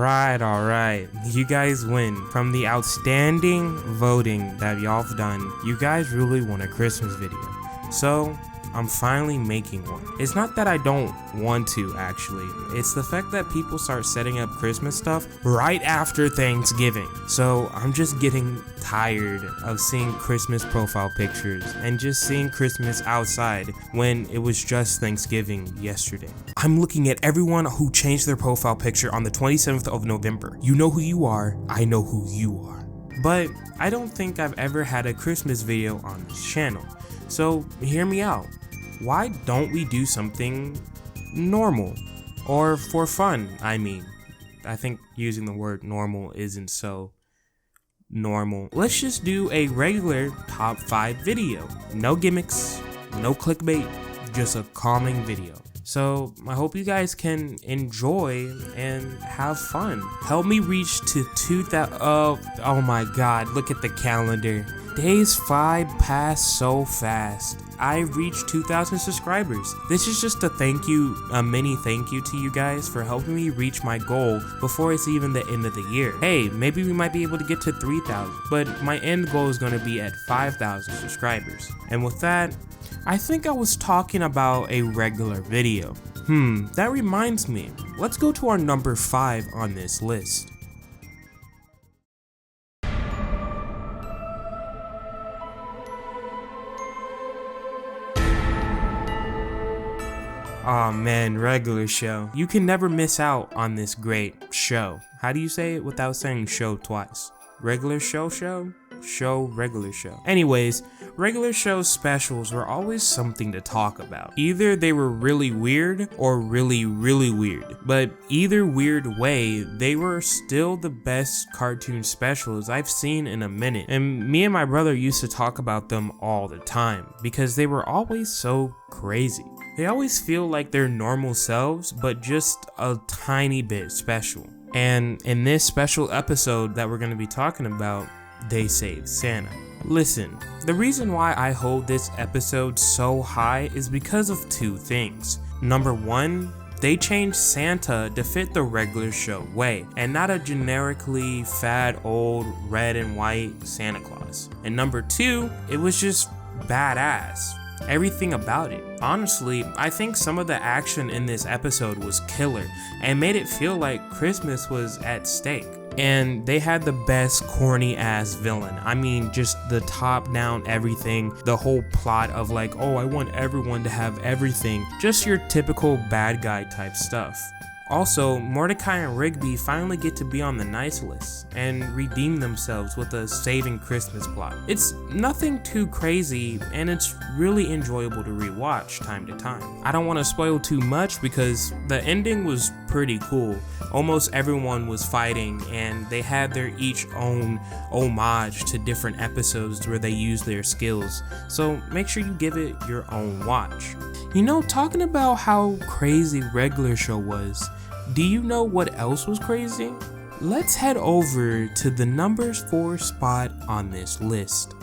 Alright. You guys win. From the outstanding voting that y'all have done, you guys really want a Christmas video. So, I'm finally making one. It's not that I don't want to, actually. It's the fact that people start setting up Christmas stuff right after Thanksgiving. So I'm just getting tired of seeing Christmas profile pictures and just seeing Christmas outside when it was just Thanksgiving yesterday. I'm looking at everyone who changed their profile picture on the 27th of November. You know who you are, I know who you are. But I don't think I've ever had a Christmas video on this channel. So hear me out. Why don't we do something normal? Or for fun, I mean. I think using the word normal isn't so normal. Let's just do a regular top 5 video. No gimmicks, no clickbait, just a calming video. So I hope you guys can enjoy and have fun. Help me reach to 2,000. Oh my god, look at the calendar. Days 5 pass so fast. I reached 2,000 subscribers. This is just a mini thank you to you guys for helping me reach my goal before it's even the end of the year. Hey, maybe we might be able to get to 3,000, but my end goal is going to be at 5,000 subscribers. And with that, I think I was talking about a regular video. That reminds me. Let's go to our number 5 on this list. Aw man, regular show. You can never miss out on this great show. How do you say it without saying show twice? Regular show? Show, regular show. Anyways, regular show specials were always something to talk about. Either they were really weird or really weird. But either weird way, they were still the best cartoon specials I've seen in a minute. And me and my brother used to talk about them all the time because they were always so crazy. They always feel like their normal selves, but just a tiny bit special. And in this special episode that we're going to be talking about, they saved Santa. Listen, the reason why I hold this episode so high is because of 2 things. Number 1, they changed Santa to fit the regular show way, and not a generically fat old red and white Santa Claus. And number 2, it was just badass. Everything about it. Honestly, I think some of the action in this episode was killer and made it feel like Christmas was at stake. And they had the best corny ass villain. I mean, just the top down everything, the whole plot of like, oh, I want everyone to have everything. Just your typical bad guy type stuff. Also, Mordecai and Rigby finally get to be on the nice list and redeem themselves with a saving Christmas plot. It's nothing too crazy and it's really enjoyable to rewatch time to time. I don't want to spoil too much because the ending was pretty cool. Almost everyone was fighting and they had their each own homage to different episodes where they used their skills. So make sure you give it your own watch. You know, talking about how crazy regular show was, do you know what else was crazy? Let's head over to the number 4 spot on this list.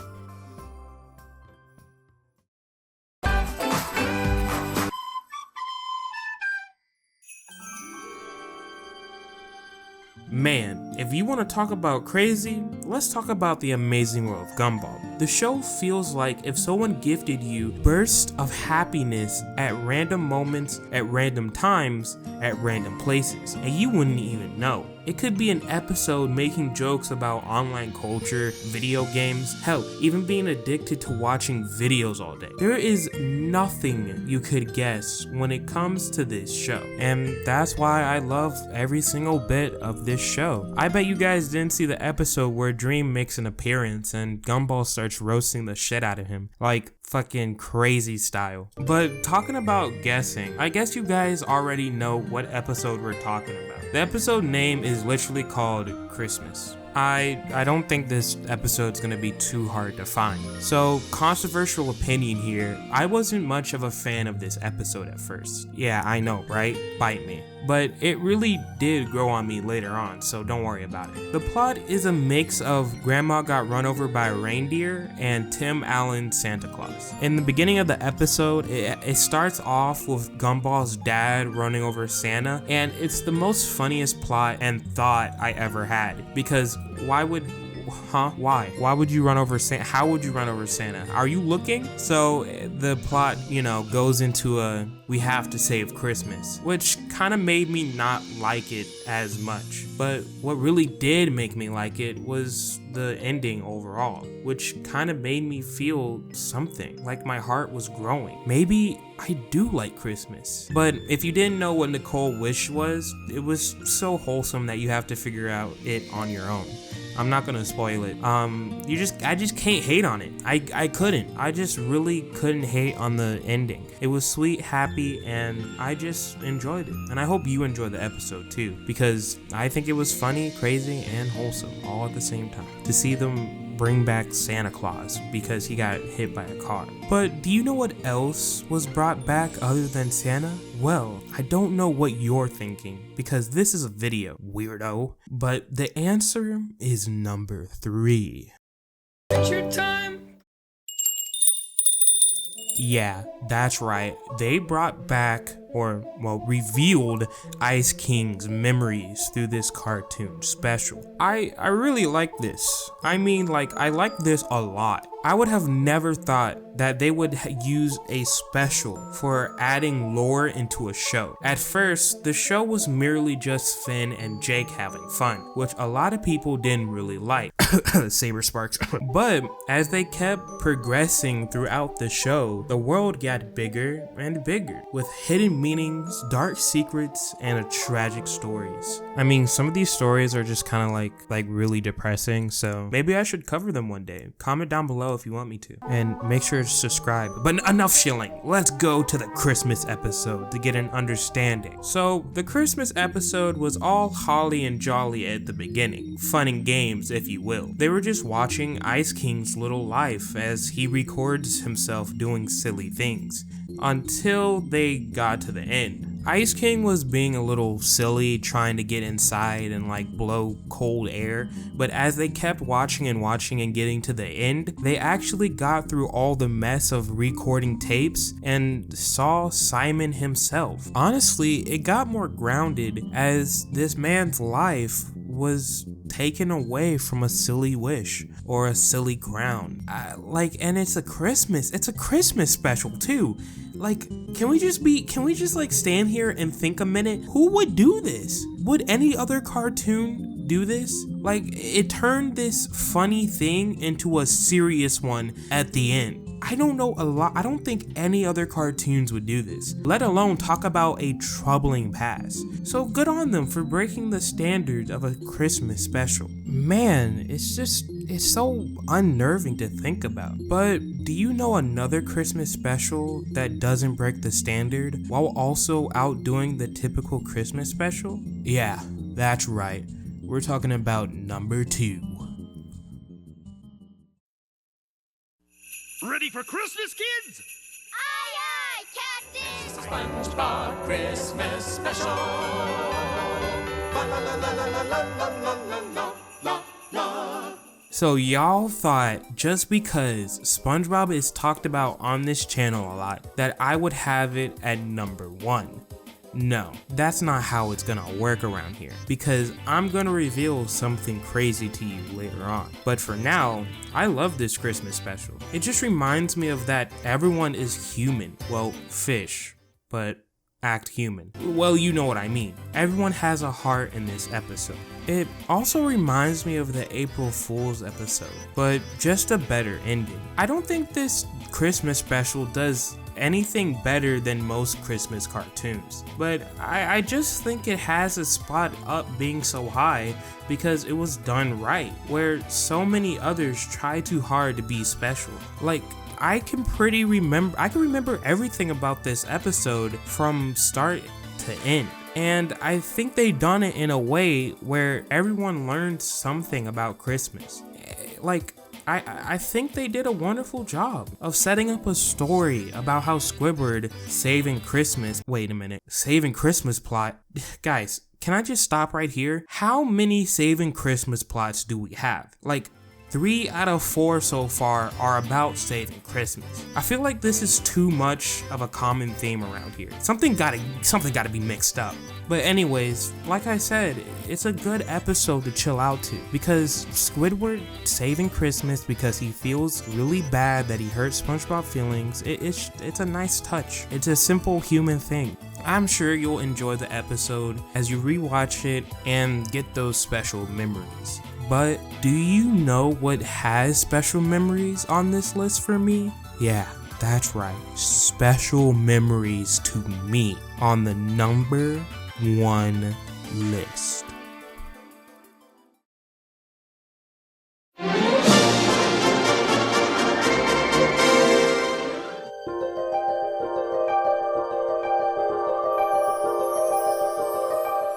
Man, if you want to talk about crazy, let's talk about The Amazing World of Gumball. The show feels like if someone gifted you bursts of happiness at random moments, at random times, at random places, and you wouldn't even know. It could be an episode making jokes about online culture, video games, hell, even being addicted to watching videos all day. There is nothing you could guess when it comes to this show, and that's why I love every single bit of this show. I bet you guys didn't see the episode where Dream makes an appearance and Gumball starts roasting the shit out of him, like fucking crazy style. But talking about guessing, I guess you guys already know what episode we're talking about. The episode name is literally called Christmas. I don't think this episode's gonna be too hard to find. So, controversial opinion here, I wasn't much of a fan of this episode at first. Yeah, I know, right? Bite me. But it really did grow on me later on, so don't worry about it. The plot is a mix of Grandma got run over by a reindeer and Tim Allen's Santa Claus. In the beginning of the episode, it starts off with Gumball's dad running over Santa, and it's the most funniest plot and thought I ever had, because why would you run over Santa? How would you run over Santa? Are you looking? So the plot, goes into a we have to save Christmas, which kind of made me not like it as much. But what really did make me like it was the ending overall, which kind of made me feel something, like my heart was growing. Maybe I do like Christmas. But if you didn't know what Nicole Wish was, it was so wholesome that you have to figure out it on your own. I'm not gonna spoil it. I just can't hate on it. I couldn't. I just really couldn't hate on the ending. It was sweet, happy, and I just enjoyed it. And I hope you enjoyed the episode too, because I think it was funny, crazy, and wholesome all at the same time. To see them bring back Santa Claus because he got hit by a car. But do you know what else was brought back other than Santa? Well, I don't know what you're thinking because this is a video, weirdo. But the answer is number 3. Picture time! Yeah, that's right. They brought back, revealed Ice King's memories through this cartoon special. I really like this. I like this a lot. I would have never thought that they would use a special for adding lore into a show. At first, the show was merely just Finn and Jake having fun, which a lot of people didn't really like. Saber sparks. But as they kept progressing throughout the show, the world got bigger and bigger, with hidden meanings, dark secrets, and tragic stories. I mean, some of these stories are just kind of like really depressing, so maybe I should cover them one day. Comment down below if you want me to, and make sure to subscribe. But enough shilling, let's go to the Christmas episode to get an understanding. So the Christmas episode was all holly and jolly at the beginning, fun and games if you will. They were just watching Ice King's little life as he records himself doing silly things, until they got to the end. Ice King was being a little silly, trying to get inside and blow cold air, but as they kept watching and getting to the end, they actually got through all the mess of recording tapes and saw Simon himself. Honestly, it got more grounded as this man's life was taken away from a silly wish or a silly crown. And it's a Christmas special too. Can we just stand here and think a minute? Who would do this? Would any other cartoon do this? It turned this funny thing into a serious one at the end. I don't think any other cartoons would do this, let alone talk about a troubling past. So good on them for breaking the standards of a Christmas special. Man, it's so unnerving to think about. But do you know another Christmas special that doesn't break the standard while also outdoing the typical Christmas special? Yeah, that's right. We're talking about number 2. Ready for Christmas, kids? Aye, aye, Captain! SpongeBob Christmas Special. La la la la la la la la la la la. So y'all thought just because SpongeBob is talked about on this channel a lot that I would have it at number 1. No, that's not how it's gonna work around here, because I'm gonna reveal something crazy to you later on. But for now, I love this Christmas special. It just reminds me of that everyone is human. Well, fish, but act human. Well, you know what I mean. Everyone has a heart in this episode. It also reminds me of the April Fool's episode, but just a better ending. I don't think this Christmas special does anything better than most Christmas cartoons, but I just think it has a spot up being so high because it was done right, where so many others try too hard to be special. I can remember everything about this episode from start to end. and I think they done it in a way where everyone learned something about Christmas. Like, I think they did a wonderful job of setting up a story about how Squidward saving Christmas plot. Guys, can I just stop right here? How many saving Christmas plots do we have? Like, 3 out of 4 so far are about saving Christmas. I feel like this is too much of a common theme around here. Something gotta be mixed up. But anyways, like I said, it's a good episode to chill out to, because Squidward saving Christmas because he feels really bad that he hurt SpongeBob's feelings, it's a nice touch. It's a simple human thing. I'm sure you'll enjoy the episode as you rewatch it and get those special memories. But do you know what has special memories on this list for me? Yeah, that's right, special memories to me on the number 1 list.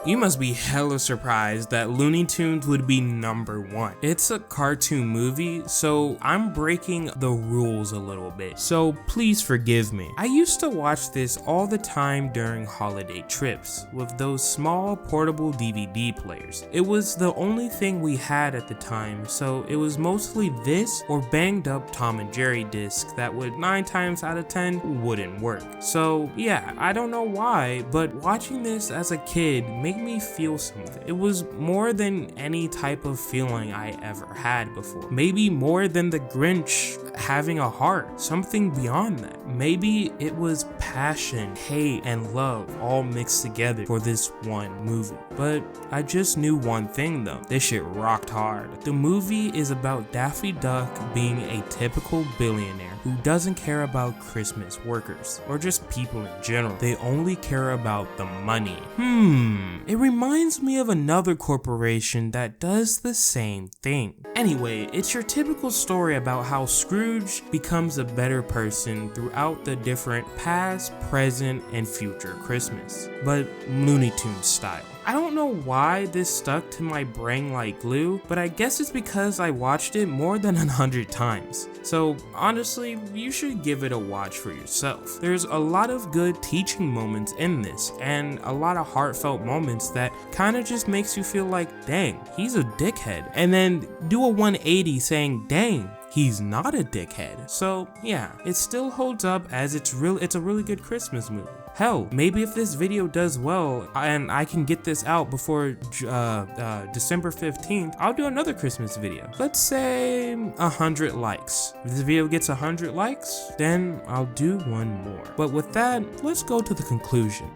You must be hella surprised that Looney Tunes would be number 1. It's a cartoon movie, so I'm breaking the rules a little bit, so please forgive me. I used to watch this all the time during holiday trips with those small portable DVD players. It was the only thing we had at the time, so it was mostly this or banged up Tom and Jerry discs that would 9 times out of 10 wouldn't work. So yeah, I don't know why, but watching this as a kid made me feel something. It was more than any type of feeling I ever had before. Maybe more than the Grinch having a heart, something beyond that. Maybe it was passion, hate, and love all mixed together for this one movie. But I just knew one thing though, this shit rocked hard. The movie is about Daffy Duck being a typical billionaire who doesn't care about Christmas workers, or just people in general. They only care about the money. It reminds me of another corporation that does the same thing. Anyway, it's your typical story about how Scrooge becomes a better person throughout the different past, present, and future Christmas, but Looney Tunes style. I don't know why this stuck to my brain like glue, but I guess it's because I watched it more than 100 times. So honestly, you should give it a watch for yourself. There's a lot of good teaching moments in this, and a lot of heartfelt moments that kind of just makes you feel like, dang, he's a dickhead. And then do a 180 saying, dang, he's not a dickhead. So yeah, it still holds up as it's a really good Christmas movie. Hell, maybe if this video does well and I can get this out before December 15th, I'll do another Christmas video. Let's say 100 likes. If this video gets 100 likes, then I'll do one more. But with that, let's go to the conclusion.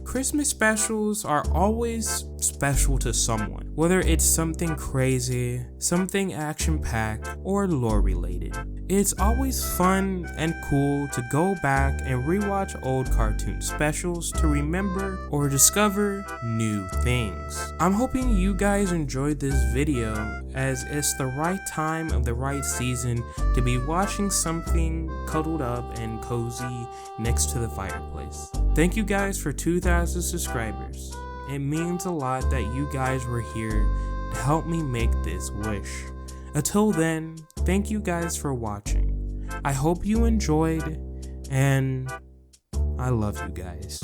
Christmas specials are always special to someone, whether it's something crazy, something action-packed, or lore-related. It's always fun and cool to go back and rewatch old cartoon specials to remember or discover new things. I'm hoping you guys enjoyed this video, as it's the right time of the right season to be watching something cuddled up and cozy next to the fireplace. Thank you guys for 2,000 subscribers. It means a lot that you guys were here to help me make this wish. Until then, thank you guys for watching. I hope you enjoyed, and I love you guys.